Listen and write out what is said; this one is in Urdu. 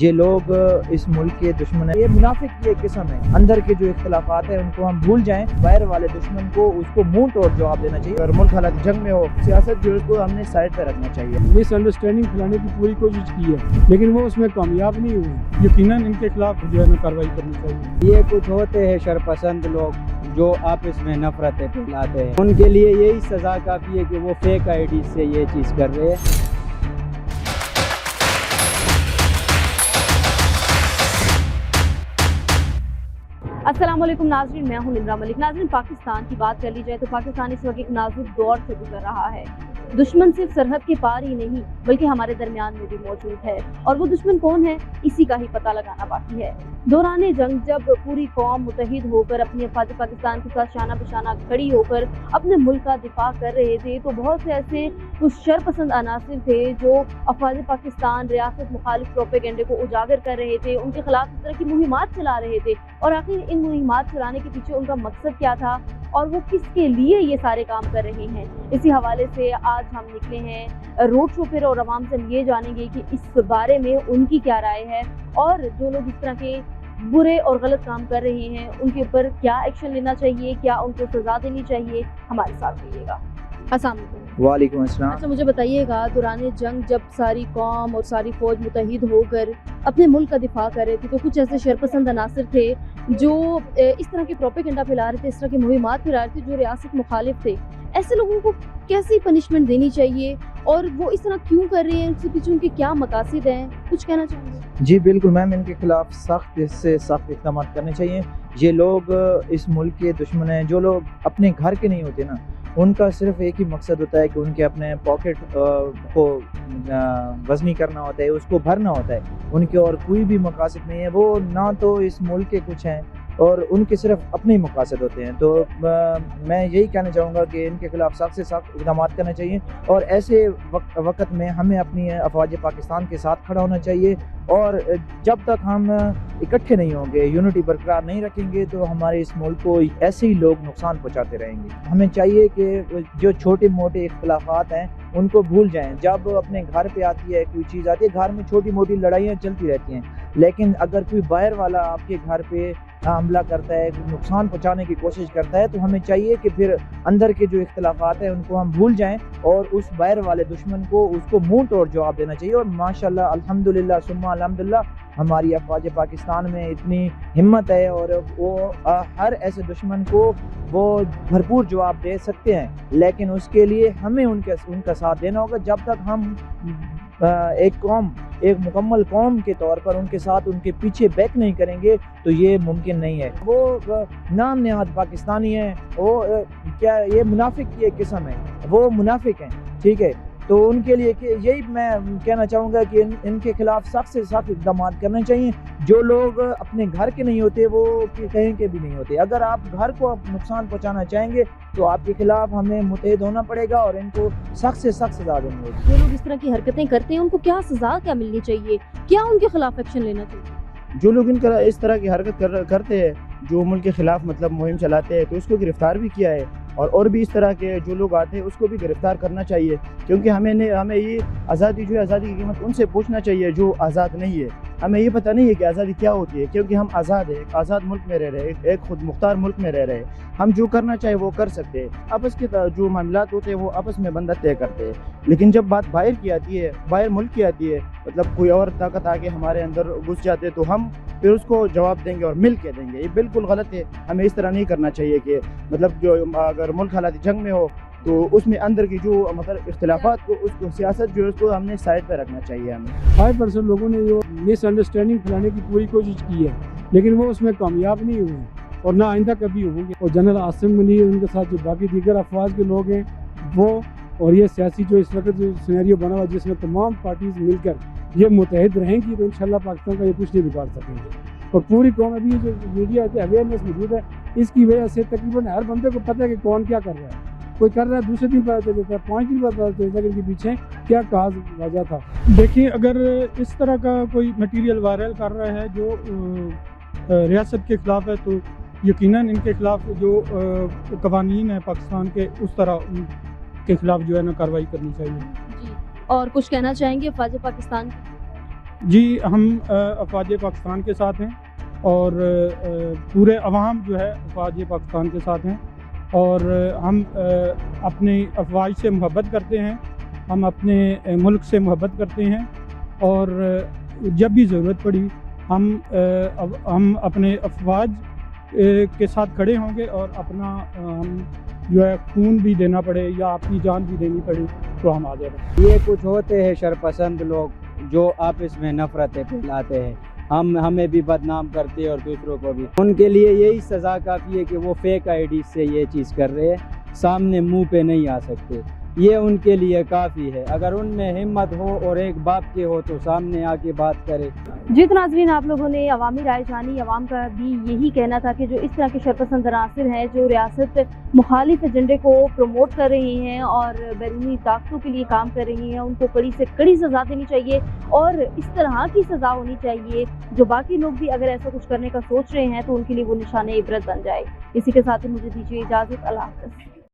یہ لوگ اس ملک کے دشمن ہیں، یہ منافق کی ایک قسم ہے۔ اندر کے جو اختلافات ہیں ان کو ہم بھول جائیں، باہر والے دشمن کو اس کو منہ توڑ جواب دینا چاہیے۔ اور ملک حالات جنگ میں ہو، سیاست جو ہے اس کو ہم نے سائڈ پہ رکھنا چاہیے۔ مس انڈرسٹینڈنگ پھیلانے کی پوری کوشش کی ہے لیکن وہ اس میں کامیاب نہیں ہوئے۔ یقیناً ان کے خلاف جو ہے نا کارروائی کرنی چاہیے۔ یہ کچھ ہوتے ہیں شرپسند لوگ جو آپس میں نفرتیں پھیلاتے ہیں، ان کے لیے یہی سزا کافی ہے کہ وہ فیک آئی ڈی سے یہ چیز کر رہے ہیں۔ السلام علیکم ناظرین، میں ہوں نمرہ ملک۔ ناظرین، پاکستان کی بات کر لی جائے تو پاکستان اس وقت ایک نازک دور سے گزر رہا ہے۔ دشمن صرف سرحد کے پار ہی نہیں بلکہ ہمارے درمیان میں بھی موجود ہے، اور وہ دشمن کون ہے اسی کا ہی پتہ لگانا باقی ہے۔ دوران جنگ جب پوری قوم متحد ہو کر اپنی افواج پاکستان کے ساتھ شانہ بشانہ کھڑی ہو کر اپنے ملک کا دفاع کر رہے تھے تو بہت سے ایسے کچھ شرپسند عناصر تھے جو افواج پاکستان ریاست مخالف پروپیگنڈے کو اجاگر کر رہے تھے، ان کے خلاف اس طرح کی مہمات چلا رہے تھے، اور آخر ان مہمات چلانے کے پیچھے ان کا مقصد کیا تھا اور وہ کس کے لیے یہ سارے کام کر رہے ہیں۔ اسی حوالے سے آج ہم نکلے ہیں روڈ شو پر، اور عوام سے ہم یہ جانیں گے کہ اس بارے میں ان کی کیا رائے ہے، اور جو لوگ اس طرح کے برے اور غلط کام کر رہے ہیں ان کے اوپر کیا ایکشن لینا چاہیے، کیا ان کو سزا دینی چاہیے۔ ہمارے ساتھ رہیے گا۔ السلام علیکم۔ وعلیکم السلام۔ اچھا، مجھے بتائیے گا، دوران جنگ جب ساری قوم اور ساری فوج متحد ہو کر اپنے ملک کا دفاع کر رہے تھے تو کچھ ایسے شرپسند عناصر تھے جو اس طرح کے پروپیگنڈا پھیلا رہے تھے، اس طرح کی مہمات پھیلا رہے تھے جو ریاست مخالف تھے۔ ایسے لوگوں کو کیسی پنشمنٹ دینی چاہیے اور وہ اس طرح کیوں کر رہے ہیں، اس کے پیچھے ان کے کیا مقاصد ہیں، کچھ کہنا چاہیں گے؟ جی بالکل میم، ان کے خلاف سخت سے سخت اقدامات کرنے چاہیے۔ یہ لوگ اس ملک کے دشمن ہیں۔ جو لوگ اپنے گھر کے نہیں ہوتے نا، ان کا صرف ایک ہی مقصد ہوتا ہے کہ ان کے اپنے پاکٹ کو وزنی کرنا ہوتا ہے، اس کو بھرنا ہوتا ہے۔ ان کے اور کوئی بھی مقاصد نہیں ہے، وہ نہ تو اس ملک کے کچھ ہیں اور ان کے صرف اپنے ہی مقاصد ہوتے ہیں۔ تو میں یہی کہنا چاہوں گا کہ ان کے خلاف سخت سے سخت اقدامات کرنا چاہیے، اور ایسے وقت میں ہمیں اپنی افواج پاکستان کے ساتھ کھڑا ہونا چاہیے، اور جب تک ہم اکٹھے نہیں ہوں گے، یونٹی برقرار نہیں رکھیں گے تو ہمارے اس ملک کو ایسے ہی لوگ نقصان پہنچاتے رہیں گے۔ ہمیں چاہیے کہ جو چھوٹے موٹے اختلافات ہیں ان کو بھول جائیں۔ جب اپنے گھر پہ آتی ہے کوئی چیز آتی ہے، گھر میں چھوٹی موٹی لڑائیاں چلتی رہتی ہیں، لیکن اگر کوئی باہر والا آپ کے گھر پہ حملہ کرتا ہے، نقصان پہنچانے کی کوشش کرتا ہے، تو ہمیں چاہیے کہ پھر اندر کے جو اختلافات ہیں ان کو ہم بھول جائیں اور اس باہر والے دشمن کو اس کو منہ توڑ جواب دینا چاہیے۔ اور ماشاءاللہ الحمدللہ ثم الحمدللہ ہماری افواج پاکستان میں اتنی ہمت ہے، اور وہ ہر ایسے دشمن کو وہ بھرپور جواب دے سکتے ہیں، لیکن اس کے لیے ہمیں ان کا ساتھ دینا ہوگا۔ جب تک ہم ایک مکمل قوم کے طور پر ان کے ساتھ ان کے پیچھے بیک نہیں کریں گے تو یہ ممکن نہیں ہے۔ وہ نام نہاد پاکستانی ہیں، وہ کیا یہ منافق کی ایک قسم ہے، وہ منافق ہیں، ٹھیک ہے۔ تو ان کے لیے یہی میں کہنا چاہوں گا کہ ان کے خلاف سخت سے سخت اقدامات کرنے چاہیے۔ جو لوگ اپنے گھر کے نہیں ہوتے وہ کہیں کے بھی نہیں ہوتے۔ اگر آپ گھر کو نقصان پہنچانا چاہیں گے تو آپ کے خلاف ہمیں متحد ہونا پڑے گا اور ان کو سخت سے سخت سزا دینی ہوگی۔ جو لوگ اس طرح کی حرکتیں کرتے ہیں ان کو کیا سزا کیا ملنی چاہیے، کیا ان کے خلاف ایکشن لینا چاہیے؟ جو لوگ اس طرح کی حرکت کرتے ہیں، جو ملک کے خلاف مطلب مہم چلاتے ہیں، تو اس کو گرفتار بھی کیا ہے، اور بھی اس طرح کے جو لوگ آتے ہیں اس کو بھی گرفتار کرنا چاہیے، کیونکہ ہمیں یہ آزادی جو ہے، آزادی کی قیمت ان سے پوچھنا چاہیے جو آزاد نہیں ہے۔ ہمیں یہ پتہ نہیں ہے کہ آزادی کیا ہوتی ہے، کیونکہ ہم آزاد ہیں، ایک آزاد ملک میں رہ رہے ہیں، ایک خود مختار ملک میں رہ رہے ہیں۔ ہم جو کرنا چاہے وہ کر سکتے ہیں۔ آپس کے جو معاملات ہوتے ہیں وہ آپس میں بندہ طے کرتے ہیں، لیکن جب بات باہر کی آتی ہے، باہر ملک کی آتی ہے، مطلب کوئی اور طاقت آگے ہمارے اندر گھس جاتے ہیں، تو ہم پھر اس کو جواب دیں گے اور مل کے دیں گے۔ یہ بالکل غلط ہے، ہمیں اس طرح نہیں کرنا چاہیے کہ مطلب جو اگر ملک حالات جنگ میں ہو تو اس میں اندر کی جو مطلب اختلافات کو، اس کو سیاست جو ہے اس کو ہم نے سائڈ پہ رکھنا چاہیے۔ ہمیں 5% لوگوں نے جو مس انڈرسٹینڈنگ پھیلانے کی پوری کوشش کی ہے لیکن وہ اس میں کامیاب نہیں ہوئے اور نہ آئندہ کبھی ہوں گے۔ اور جنرل عاصم منیر، ان کے ساتھ جو باقی دیگر افواج کے لوگ ہیں وہ، اور یہ سیاسی جو اس وقت جو سینیریو بنا ہوا جس میں تمام پارٹیز مل کر یہ متحد رہیں گی تو انشاءاللہ پاکستان کا یہ کچھ نہیں بگاڑ سکیں گے۔ اور پوری قوم ابھی جو میڈیا ہے اویئرنیس موجود ہے، اس کی وجہ سے تقریباً ہر بندے کو پتہ ہے کہ کون کیا کر رہا ہے۔ کوئی کر رہا ہے دوسرے دن پتہ چل جاتا ہے، 5 دن بعد پتہ چل جاتا ہے کہ ان کے پیچھے کیا کاز وجہ تھا۔ دیکھیے، اگر اس طرح کا کوئی مٹیریل وائرل کر رہا ہے جو ریاست کے خلاف ہے تو یقیناً ان کے خلاف جو قوانین ہیں پاکستان کے اس طرح ان کے خلاف جو ہے نا کارروائی کرنی چاہیے۔ جی، اور کچھ کہنا چاہیں گے افواج پاکستان کی؟ جی ہم افواج پاکستان کے ساتھ ہیں اور پورے عوام جو ہے افواج پاکستان کے ساتھ ہیں اور ہم اپنی افواج سے محبت کرتے ہیں، ہم اپنے ملک سے محبت کرتے ہیں اور جب بھی ضرورت پڑی ہم اپنے افواج کے ساتھ کھڑے ہوں گے اور اپنا جو ہے خون بھی دینا پڑے یا اپنی جان بھی دینی پڑے تو ہم آگے بڑھیں۔ یہ کچھ ہوتے ہیں شرپسند لوگ جو آپس میں نفرتیں پھیلاتے ہیں، ہمیں بھی بدنام کرتے ہیں اور دوسروں کو بھی۔ ان کے لیے یہی سزا کافی ہے کہ وہ فیک آئی ڈی سے یہ چیز کر رہے ہیں، سامنے منہ پہ نہیں آ سکتے، یہ ان کے لیے کافی ہے۔ اگر ان میں ہمت ہو اور ایک باپ کے ہو تو سامنے آ کے بات کرے۔ جی تو ناظرین، آپ لوگوں نے عوامی رائے جانی، عوام کا بھی یہی کہنا تھا کہ جو اس طرح کے شرپسند عناصر ہیں جو ریاست مخالف ایجنڈے کو پروموٹ کر رہی ہیں اور بیرونی طاقتوں کے لیے کام کر رہی ہیں، ان کو کڑی سے کڑی سزا دینی چاہیے اور اس طرح کی سزا ہونی چاہیے جو باقی لوگ بھی اگر ایسا کچھ کرنے کا سوچ رہے ہیں تو ان کے لیے وہ نشانِ عبرت بن جائے۔ اسی کے ساتھ مجھے دیجیے اجازت، اللہ حافظ۔